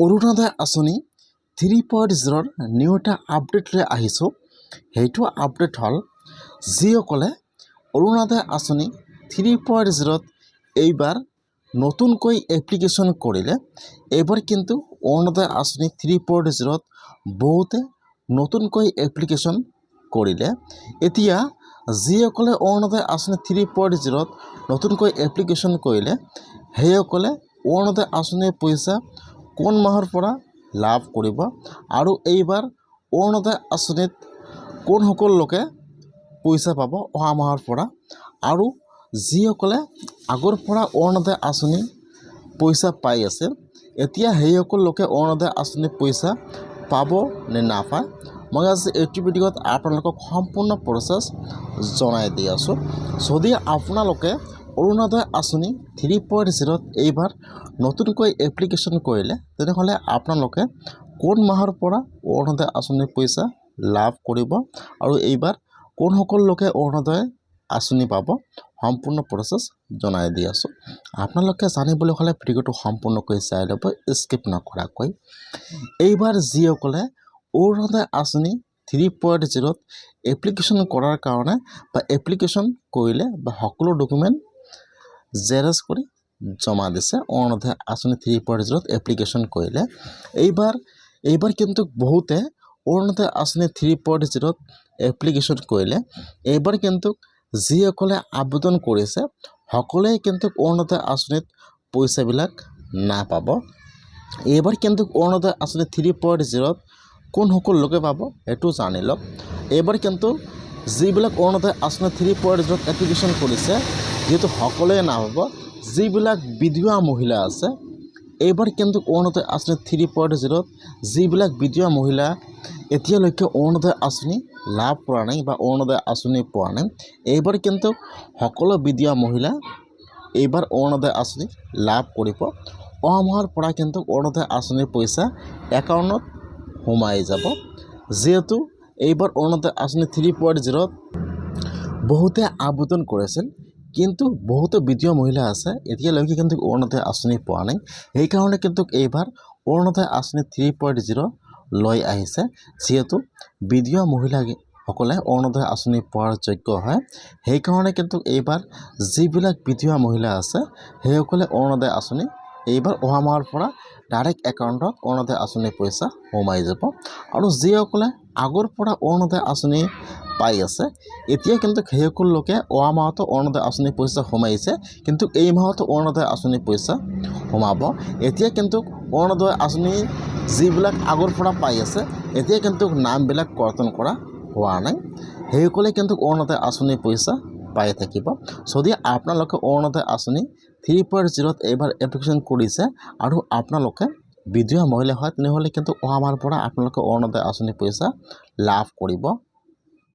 অৰুণোদয় আঁচনি 3.0 নিউ এটা আপডেট লৈ আহিছোঁ। সেইটো আপডেট হ'ল যিসকলে অৰুণোদয় আঁচনি 3.0 এইবাৰ নতুনকৈ এপ্লিকেশ্যন কৰিলে। এইবাৰ কিন্তু অৰুণোদয় আঁচনি 3.0 বহুতে নতুনকৈ এপ্লিকেশ্যন কৰিলে। এতিয়া যিসকলে অৰুণোদয় আঁচনি 3.0 নতুনকৈ এপ্লিকেশ্যন কৰিলে সেইসকলে অৰুণোদয় আঁচনিৰ পইচা কোন মাহৰ পৰা লাভ কৰিব আৰু এইবাৰ অৰুণোদয় আঁচনিত কোনসকল লোকে পইচা পাব অহা মাহৰ পৰা, আৰু যিসকলে আগৰ পৰা অৰুণোদয় আঁচনি পইচা পাই আছে এতিয়া সেইসকল লোকে অৰুণোদয় আঁচনি পইচা পাব নে নাপায়, মই আজি এইটো ভিডিঅ'ত আপোনালোকক সম্পূৰ্ণ প্ৰচেছ জনাই দি আছোঁ। যদি আপোনালোকে অৰুণোদয় আঁচনি 3.0 এইবাৰ নতুনকৈ এপ্লিকেশ্যন কৰিলে তেনেহ'লে আপোনালোকে কোন মাহৰ পৰা অৰুণোদয় আঁচনিৰ পইচা লাভ কৰিব আৰু এইবাৰ কোনসকল লোকে অৰুণোদয় আঁচনি পাব সম্পূৰ্ণ প্ৰচেছ জনাই দি আছোঁ। আপোনালোকে জানিবলৈ হ'লে ভিডিঅ'টো সম্পূৰ্ণকৈ চাই ল'ব, স্কিপ নকৰাকৈ। এইবাৰ যিসকলে অৰুণোদয় আঁচনি 3.0 এপ্লিকেশ্যন কৰাৰ কাৰণে বা এপ্লিকেশ্যন কৰিলে বা সকলো ডকুমেণ্ট জেৰক্স কৰি জমা দিছে অৰুণোদয় আঁচনি 3.0 এপ্লিকেশ্যন কৰিলে, এইবাৰ কিন্তু বহুতে অৰুণোদয় আঁচনি 3.0 এপ্লিকেশ্যন কৰিলে। এইবাৰ কিন্তু যিসকলে আবেদন কৰিছে সকলোৱে কিন্তু অৰুণোদয় আঁচনিত পইচাবিলাক নাপাব। এইবাৰ কিন্তু অৰুণোদয় আঁচনি 3.0 কোনসকল লোকে পাব সেইটো জানি লওক। এইবাৰ কিন্তু যিবিলাক অৰুণোদয় আঁচনি 3.0 এপ্লিকেশ্যন কৰিছে যিহেতু সকলোৱে নাপাব, যিবিলাক বিধৱা মহিলা আছে এইবাৰ কিন্তু অৰুণোদয় আঁচনি 3.0 যিবিলাক বিধৱা মহিলা এতিয়ালৈকে অৰুণোদয় আঁচনি লাভ কৰা নাই বা অৰুণোদয় আঁচনি পোৱা নাই, এইবাৰ কিন্তু সকলো বিধৱা মহিলা এইবাৰ অৰুণোদয় আঁচনি লাভ কৰিব। অহা মাহৰ পৰা কিন্তু অৰুণোদয় আঁচনিৰ পইচা একাউণ্টত সোমাই যাব। যিহেতু এইবাৰ অৰুণোদয় আঁচনি 3.0 বহুতে আবেদন কৰিছিল কিন্তু বহুতো বিধৱা মহিলা আছে এতিয়ালৈকে কিন্তু অৰুণোদয় আঁচনি পোৱা নাই, সেইকাৰণে কিন্তু এইবাৰ অৰুণোদয় আঁচনি 3.0 লৈ আহিছে। যিহেতু বিধৱা মহিলাসকলে অৰুণোদয় আঁচনি পোৱাৰ যোগ্য হয়, সেইকাৰণে কিন্তু এইবাৰ যিবিলাক বিধৱা মহিলা আছে সেইসকলে অৰুণোদয় আঁচনি এইবাৰ অহা মাহৰ পৰা ডাইৰেক্ট একাউণ্টত অৰুণোদয় আঁচনিৰ পইচা সোমাই যাব। আৰু যিসকলে আগৰ পৰা অৰুণোদয় আঁচনি পাই আছে এতিয়া কিন্তু সেইসকল লোকে অহা মাহতো অৰুণোদয় আঁচনিৰ পইচা সোমাইছে, কিন্তু এই মাহতো অৰুণোদয় আঁচনিৰ পইচা সোমাব। এতিয়া কিন্তু অৰুণোদয় আঁচনি যিবিলাক আগৰ পৰা পাই আছে এতিয়া কিন্তু নামবিলাক কৰ্তন কৰা হোৱা নাই, সেইসকলে কিন্তু অৰুণোদয় আঁচনিৰ পইচা পাই থাকিব। যদি আপোনালোকে অৰুণোদয় আঁচনি 3.0 এইবাৰ এপ্লিকেশ্যন কৰিছে আৰু আপোনালোকে বিধৱা মহিলা হয় তেনেহ'লে কিন্তু অহা মাহৰ পৰা আপোনালোকে অৰুণোদয় আঁচনিৰ পইচা লাভ কৰিব